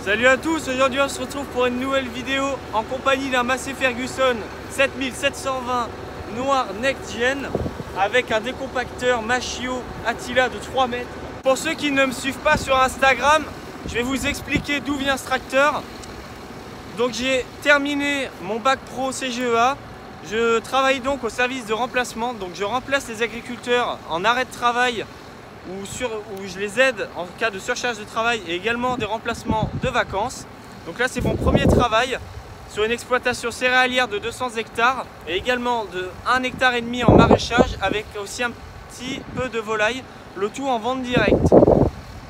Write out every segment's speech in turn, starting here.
Salut à tous, aujourd'hui on se retrouve pour une nouvelle vidéo en compagnie d'un Massey Ferguson 7720 noir Next Gen avec un décompacteur Machio Attila de 3 mètres. Pour ceux qui ne me suivent pas sur Instagram, je vais vous expliquer d'où vient ce tracteur. Donc j'ai terminé mon bac pro CGEA, je travaille donc au service de remplacement, donc je remplace les agriculteurs en arrêt de travail où je les aide en cas de surcharge de travail et également des remplacements de vacances. Donc là c'est mon premier travail sur une exploitation céréalière de 200 hectares et également de 1,5 hectare en maraîchage avec aussi un petit peu de volaille, le tout en vente directe.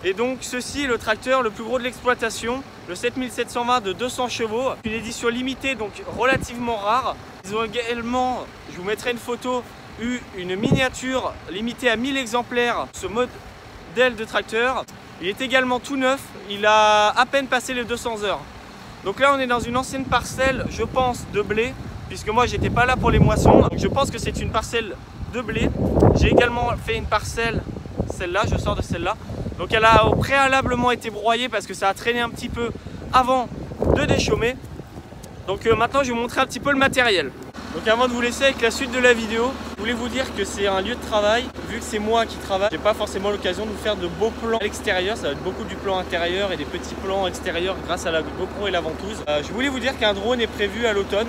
Et donc ceci est le tracteur le plus gros de l'exploitation, le 7720 de 200 chevaux, une édition limitée donc relativement rare. Ils ont également, je vous mettrai une photo, eu une miniature limitée à 1000 exemplaires, ce modèle de tracteur. Il est également tout neuf, il a à peine passé les 200 heures. Donc là on est dans une ancienne parcelle, je pense, de blé, puisque moi j'étais pas là pour les moissons, donc je pense que c'est une parcelle de blé. J'ai également fait une parcelle, celle-là, je sors de celle-là. Donc elle a préalablement été broyée parce que ça a traîné un petit peu avant de déchaumer. Donc maintenant je vais vous montrer un petit peu le matériel. Donc avant de vous laisser avec la suite de la vidéo, je voulais vous dire que c'est un lieu de travail. Vu que c'est moi qui travaille, j'ai pas forcément l'occasion de vous faire de beaux plans à l'extérieur. Ça va être beaucoup du plan intérieur et des petits plans extérieurs grâce à la GoPro et la ventouse. Je voulais vous dire qu'un drone est prévu à l'automne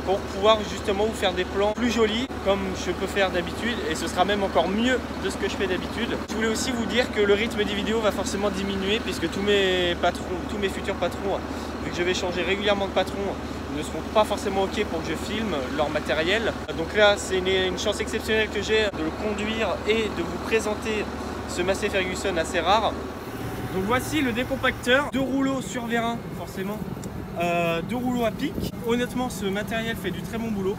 pour pouvoir justement vous faire des plans plus jolis comme je peux faire d'habitude, et ce sera même encore mieux de ce que je fais d'habitude. Je voulais aussi vous dire que le rythme des vidéos va forcément diminuer puisque tous mes futurs patrons, vu que je vais changer régulièrement de patron, ne seront pas forcément ok pour que je filme leur matériel. Donc là c'est une chance exceptionnelle que j'ai de le conduire et de vous présenter ce Massey Ferguson assez rare. Donc voici le décompacteur, 2 rouleaux sur vérin forcément, 2 rouleaux à pic. Honnêtement ce matériel fait du très bon boulot.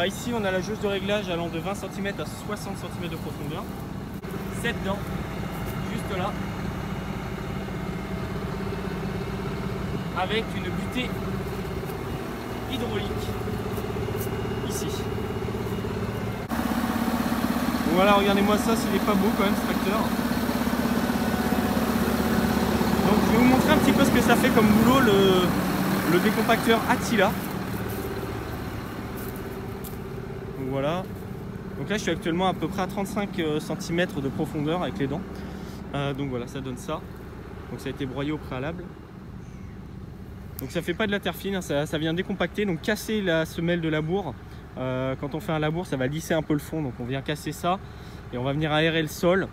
Ici on a la jauge de réglage allant de 20 cm à 60 cm de profondeur, 7 dents juste là, avec une butée hydraulique ici. Donc voilà, regardez-moi ça, s'il est pas beau quand même ce tracteur. Donc je vais vous montrer un petit peu ce que ça fait comme boulot le décompacteur Attila. Donc voilà. Donc là je suis actuellement à peu près à 35 cm de profondeur avec les dents. Donc voilà, ça donne ça. Donc ça a été broyé au préalable. Donc ça fait pas de la terre fine, hein, ça vient décompacter, donc casser la semelle de labour. Quand on fait un labour, ça va lisser un peu le fond, donc on vient casser ça et on va venir aérer le sol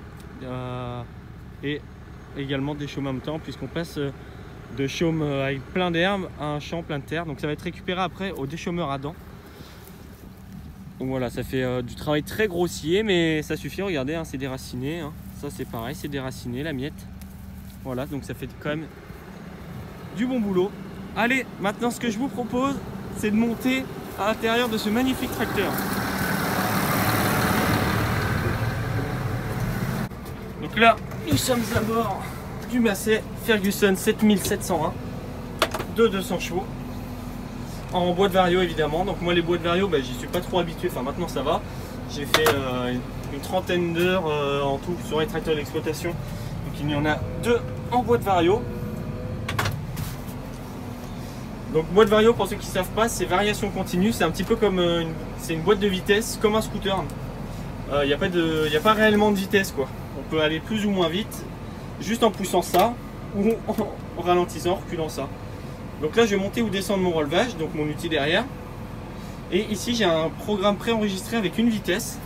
et également déchaumer en même temps, puisqu'on passe de chaume avec plein d'herbes à un champ plein de terre. Donc ça va être récupéré après au déchaumeur à dents. Donc voilà, ça fait du travail très grossier, mais ça suffit. Regardez, hein, c'est déraciné, hein. Ça c'est pareil, c'est déraciné, la miette. Voilà, donc ça fait quand même du bon boulot. Allez, maintenant ce que je vous propose, c'est de monter à l'intérieur de ce magnifique tracteur. Donc là, nous sommes à bord du Massey Ferguson 7701 de 200 chevaux en bois de vario évidemment. Donc moi les bois de vario, j'y suis pas trop habitué, enfin maintenant ça va. J'ai fait une trentaine d'heures en tout sur les tracteurs d'exploitation. Donc il y en a 2 en bois de vario. Donc boîte vario, pour ceux qui ne savent pas, c'est variation continue, c'est un petit peu comme une boîte de vitesse, comme un scooter. Il n'y a pas réellement de vitesse quoi. On peut aller plus ou moins vite, juste en poussant ça, ou en ralentissant, en reculant ça. Donc là je vais monter ou descendre mon relevage, donc mon outil derrière. Et ici j'ai un programme préenregistré avec une vitesse.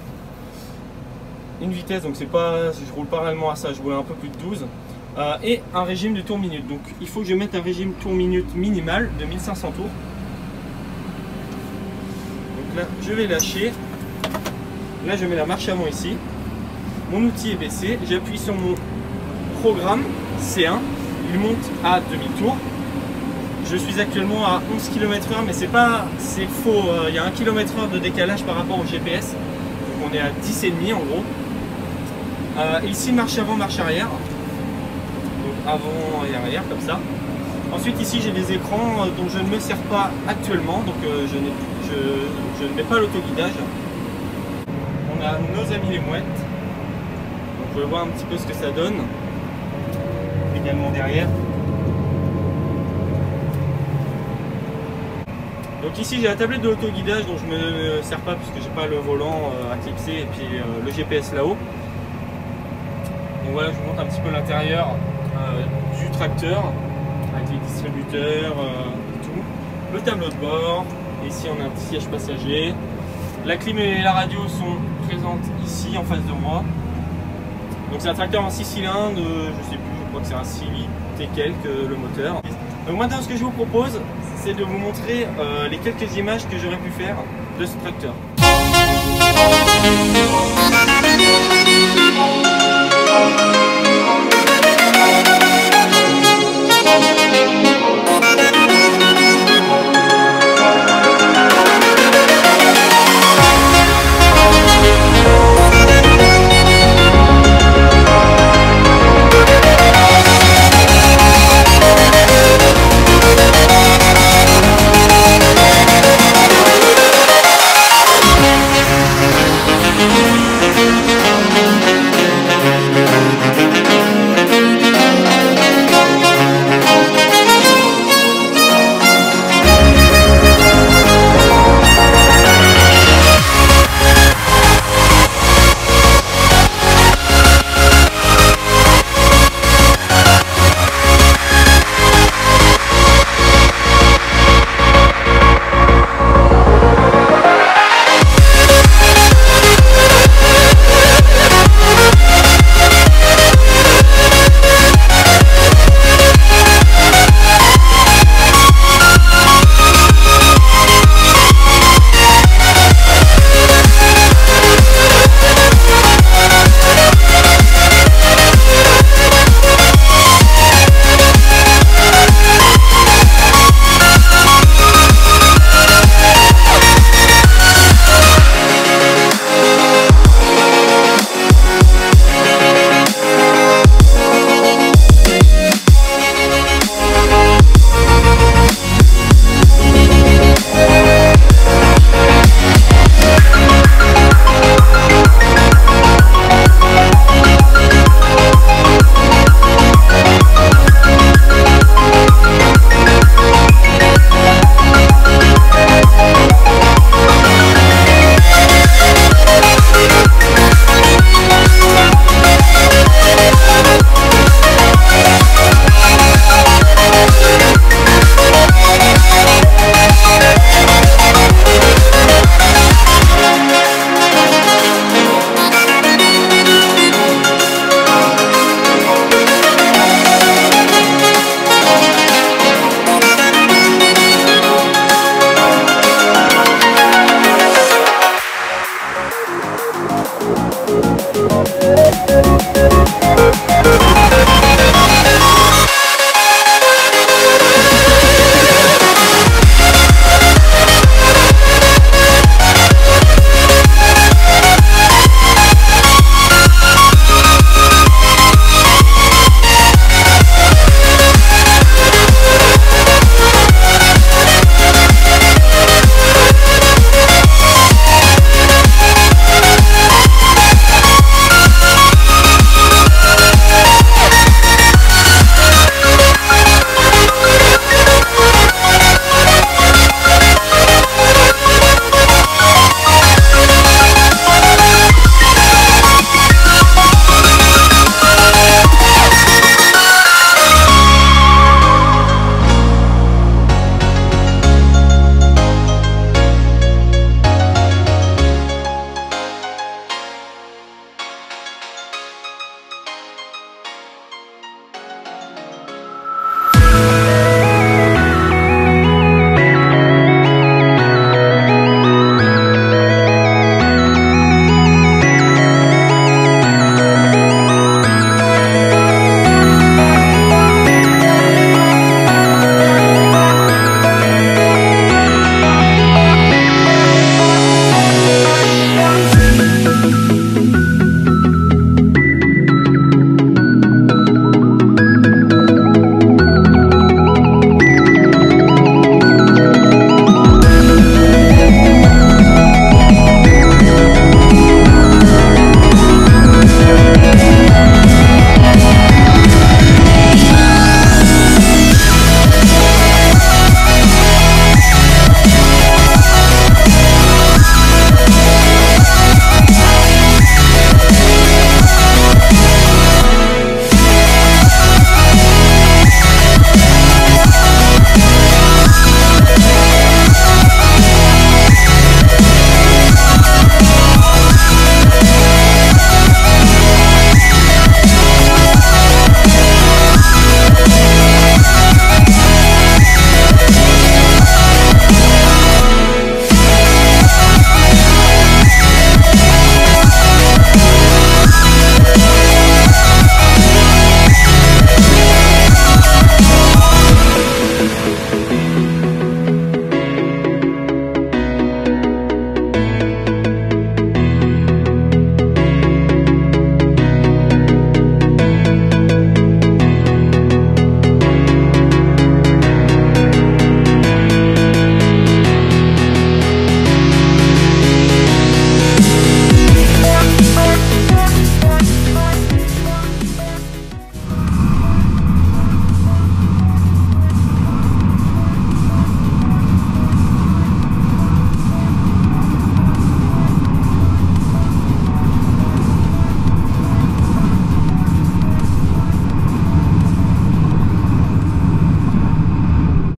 Donc c'est pas, je roule pas réellement à ça, je roule un peu plus de 12. Et un régime de tour minute. Donc il faut que je mette un régime tour minute minimal de 1500 tours. Donc là je vais lâcher. Là je mets la marche avant ici. Mon outil est baissé. J'appuie sur mon programme C1. Il monte à demi-tour. Je suis actuellement à 11 km/h, mais c'est faux. Il y a 1 km/h de décalage par rapport au GPS. Donc on est à 10,5 en gros. Ici marche avant, marche arrière. Avant et arrière comme ça. Ensuite ici j'ai des écrans dont je ne me sers pas actuellement, donc je ne mets pas l'autoguidage. On a nos amis les mouettes, donc vous pouvez voir un petit peu ce que ça donne également derrière. Donc ici j'ai la tablette de l'autoguidage dont je ne me sers pas puisque j'ai pas le volant à clipser et puis le GPS là-haut. Donc voilà, je vous montre un petit peu l'intérieur du tracteur avec les distributeurs et tout. Le tableau de bord, et ici on a un petit siège passager. La clim et la radio sont présentes ici en face de moi. Donc c'est un tracteur en 6 cylindres, je sais plus, je crois que c'est un 6 litres et quelques le moteur. Donc maintenant ce que je vous propose, c'est de vous montrer les quelques images que j'aurais pu faire de ce tracteur.